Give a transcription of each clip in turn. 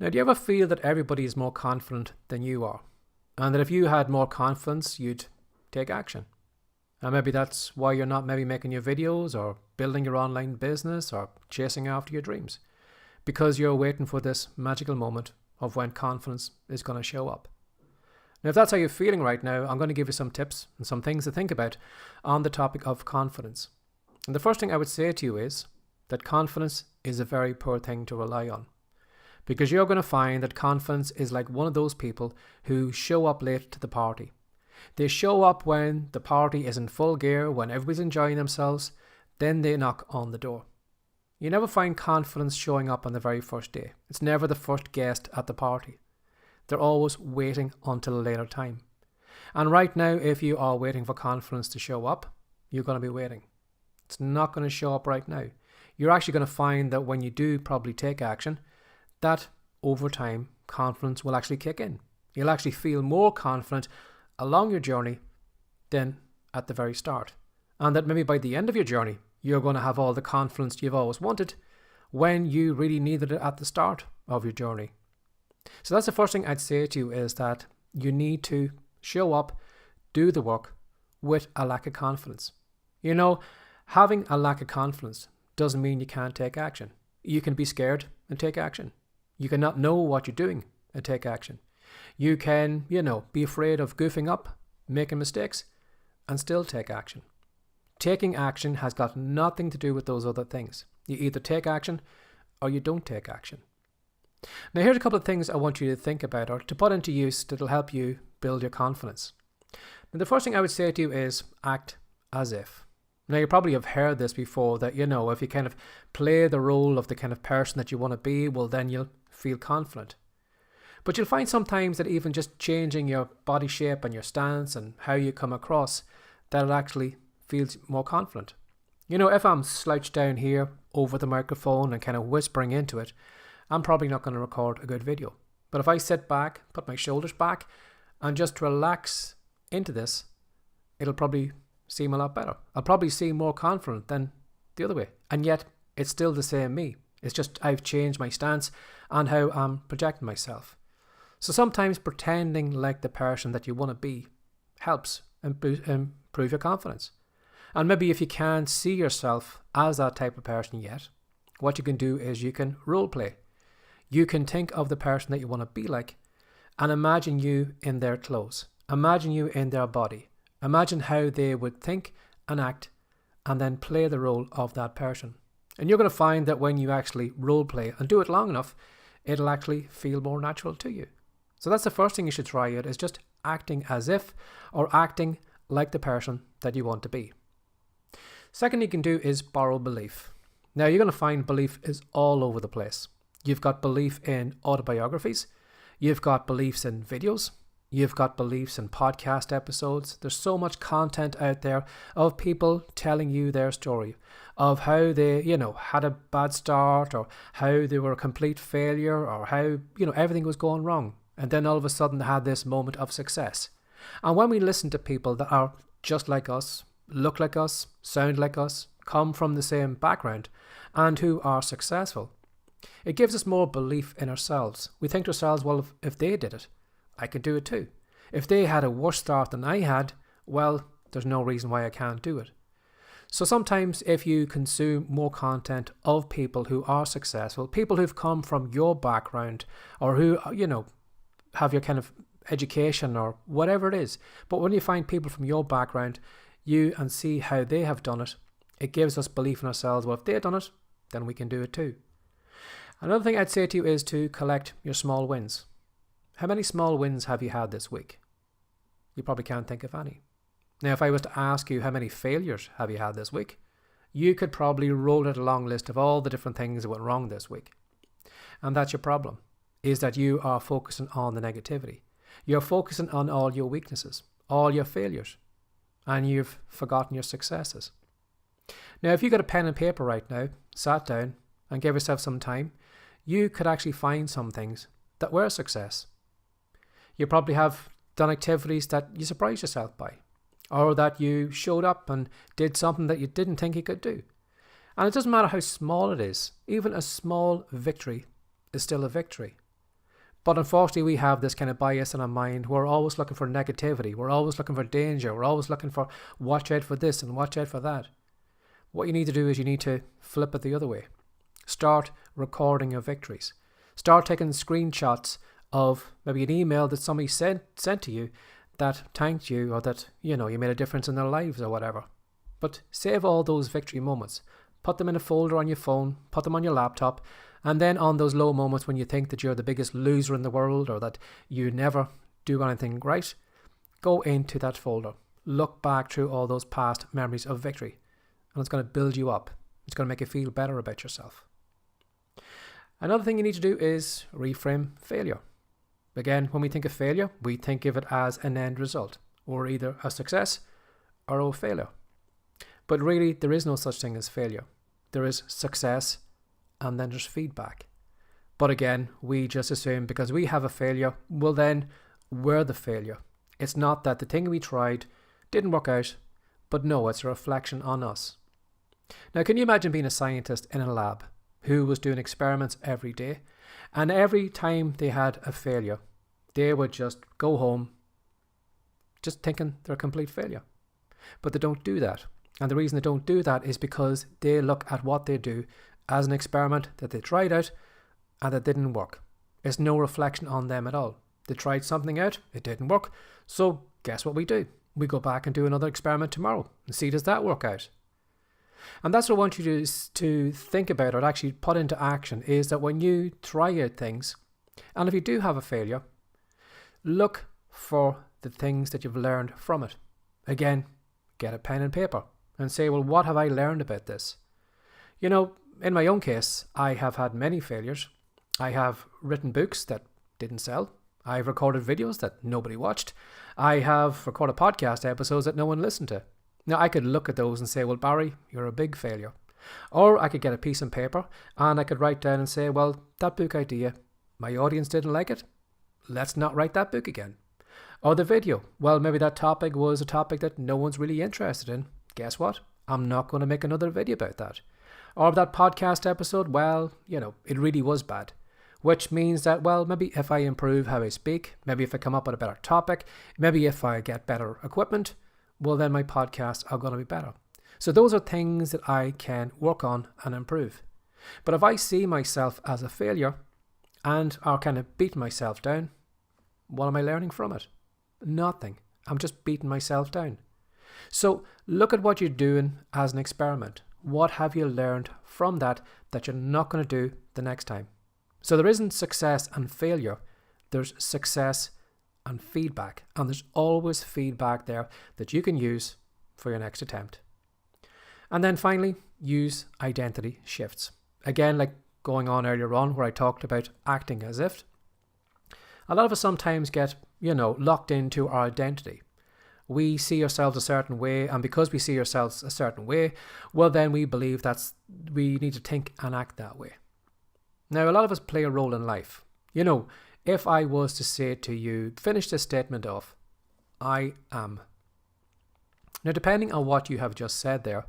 Now, do you ever feel that everybody is more confident than you are? And that if you had more confidence, you'd take action? And maybe that's why you're not maybe making your videos or building your online business or chasing after your dreams. Because you're waiting for this magical moment of when confidence is going to show up. Now, if that's how you're feeling right now, I'm going to give you some tips and some things to think about on the topic of confidence. And the first thing I would say to you is that confidence is a very poor thing to rely on. Because you're going to find that confidence is like one of those people who show up late to the party. They show up when the party is in full gear, when everybody's enjoying themselves, then they knock on the door. You never find confidence showing up on the very first day. It's never the first guest at the party. They're always waiting until a later time. And right now, if you are waiting for confidence to show up, you're going to be waiting. It's not going to show up right now. You're actually going to find that when you do probably take action, that over time, confidence will actually kick in. You'll actually feel more confident along your journey than at the very start. And that maybe by the end of your journey, you're going to have all the confidence you've always wanted when you really needed it at the start of your journey. So that's the first thing I'd say to you, is that you need to show up, do the work with a lack of confidence. You know, having a lack of confidence doesn't mean you can't take action. You can be scared and take action. You can not know what you're doing and take action. You can, be afraid of goofing up, making mistakes, and still take action. Taking action has got nothing to do with those other things. You either take action or you don't take action. Now, here's a couple of things I want you to think about or to put into use that'll help you build your confidence. Now, the first thing I would say to you is act as if. Now, you probably have heard this before, that, if you kind of play the role of the kind of person that you want to be, well, then you'll feel confident. But you'll find sometimes that even just changing your body shape and your stance and how you come across, that it actually feels more confident. If I'm slouched down here over the microphone and kind of whispering into it, I'm probably not going to record a good video. But if I sit back, put my shoulders back, and just relax into this, it'll probably seem a lot better. I'll probably seem more confident than the other way. And yet, it's still the same me. It's just I've changed my stance and how I'm projecting myself. So sometimes pretending like the person that you want to be helps improve your confidence. And maybe if you can't see yourself as that type of person yet, what you can do is you can role play. You can think of the person that you want to be like and imagine you in their clothes. Imagine you in their body. Imagine how they would think and act, and then play the role of that person. And you're going to find that when you actually role play and do it long enough, it'll actually feel more natural to you. So that's the first thing you should try out, is just acting as if, or acting like the person that you want to be. Second you can do is borrow belief. Now, you're going to find belief is all over the place. You've got belief in autobiographies. You've got beliefs in videos. You've got beliefs in podcast episodes. There's so much content out there of people telling you their story of how they, had a bad start, or how they were a complete failure, or how, everything was going wrong. And then all of a sudden they had this moment of success. And when we listen to people that are just like us, look like us, sound like us, come from the same background, and who are successful, it gives us more belief in ourselves. We think to ourselves, well, if they did it, I could do it too. If they had a worse start than I had, well, there's no reason why I can't do it. So sometimes if you consume more content of people who are successful, people who've come from your background, or who, have your kind of education or whatever it is, but when you find people from your background, and see how they have done it, it gives us belief in ourselves. Well, if they've done it, then we can do it too. Another thing I'd say to you is to collect your small wins. How many small wins have you had this week? You probably can't think of any. Now, if I was to ask you how many failures have you had this week, you could probably roll out a long list of all the different things that went wrong this week. And that's your problem, is that you are focusing on the negativity. You're focusing on all your weaknesses, all your failures, and you've forgotten your successes. Now, if you got a pen and paper right now, sat down and gave yourself some time, you could actually find some things that were a success. You probably have done activities that you surprised yourself by, or that you showed up and did something that you didn't think you could do. And it doesn't matter how small it is. Even a small victory is still a victory. But unfortunately, we have this kind of bias in our mind. We're always looking for negativity. We're always looking for danger. We're always looking for watch out for this and watch out for that. What you need to do is you need to flip it the other way. Start recording your victories. Start taking screenshots of maybe an email that somebody sent to you that thanked you, or that, you made a difference in their lives or whatever. But save all those victory moments. Put them in a folder on your phone, put them on your laptop, and then on those low moments when you think that you're the biggest loser in the world or that you never do anything right, go into that folder. Look back through all those past memories of victory, and it's going to build you up. It's going to make you feel better about yourself. Another thing you need to do is reframe failure. Again, when we think of failure, we think of it as an end result, or either a success or a failure. But really, there is no such thing as failure. There is success, and then there's feedback. But again, we just assume because we have a failure, well then, we're the failure. It's not that the thing we tried didn't work out, but no, it's a reflection on us. Now, can you imagine being a scientist in a lab who was doing experiments every day, and every time they had a failure, they would just go home just thinking they're a complete failure? But they don't do that. And the reason they don't do that is because they look at what they do as an experiment that they tried out and that didn't work. It's no reflection on them at all. They tried something out, it didn't work, so guess what we do? We go back and do another experiment tomorrow and see, does that work out? And that's what I want you to think about, or actually put into action, is that when you try out things, and if you do have a failure, look for the things that you've learned from it. Again, get a pen and paper and say, well, what have I learned about this? In my own case, I have had many failures. I have written books that didn't sell. I've recorded videos that nobody watched. I have recorded podcast episodes that no one listened to. Now, I could look at those and say, well, Barry, you're a big failure. Or I could get a piece of paper and I could write down and say, well, that book idea, my audience didn't like it. Let's not write that book again. Or the video, well, maybe that topic was a topic that no one's really interested in. Guess what? I'm not going to make another video about that. Or that podcast episode, well, it really was bad. Which means that, well, maybe if I improve how I speak, maybe if I come up with a better topic, maybe if I get better equipment, well, then my podcasts are going to be better. So those are things that I can work on and improve. But if I see myself as a failure and are kind of beating myself down, what am I learning from it? Nothing. I'm just beating myself down. So look at what you're doing as an experiment. What have you learned from that you're not going to do the next time? So there isn't success and failure. There's success and feedback. And there's always feedback there that you can use for your next attempt. And then finally, use identity shifts. Again, like going on earlier on where I talked about acting as if. A lot of us sometimes get, locked into our identity. We see ourselves a certain way, and because we see ourselves a certain way, well then we believe we need to think and act that way. Now, a lot of us play a role in life. If I was to say to you, finish this statement off, I am. Now, depending on what you have just said there,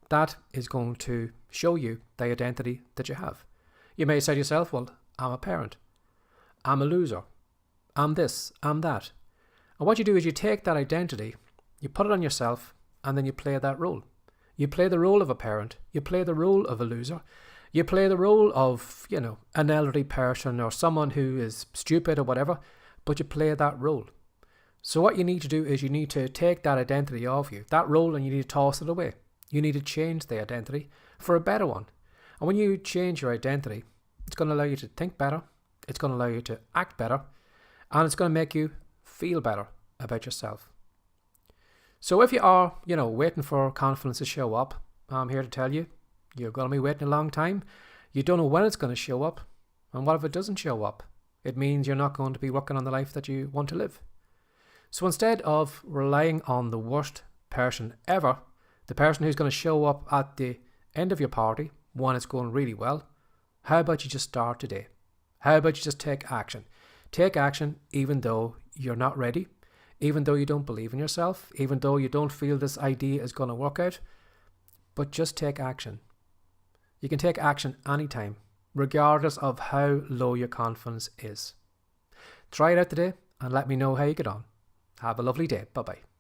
that is going to show you the identity that you have. You may say to yourself, well, I'm a parent. I'm a loser. I'm this, I'm that. And what you do is you take that identity, you put it on yourself, and then you play that role. You play the role of a parent. You play the role of a loser. You play the role of, an elderly person or someone who is stupid or whatever, but you play that role. So what you need to do is you need to take that identity off you, that role, and you need to toss it away. You need to change the identity for a better one. And when you change your identity, it's going to allow you to think better, it's going to allow you to act better, and it's going to make you feel better about yourself. So if you are, waiting for confidence to show up, I'm here to tell you, you're going to be waiting a long time. You don't know when it's going to show up. And what if it doesn't show up? It means you're not going to be working on the life that you want to live. So instead of relying on the worst person ever, the person who's going to show up at the end of your party, when it's going really well, how about you just start today? How about you just take action? Take action even though you're not ready, even though you don't believe in yourself, even though you don't feel this idea is going to work out, but just take action. You can take action anytime, regardless of how low your confidence is. Try it out today and let me know how you get on. Have a lovely day. Bye-bye.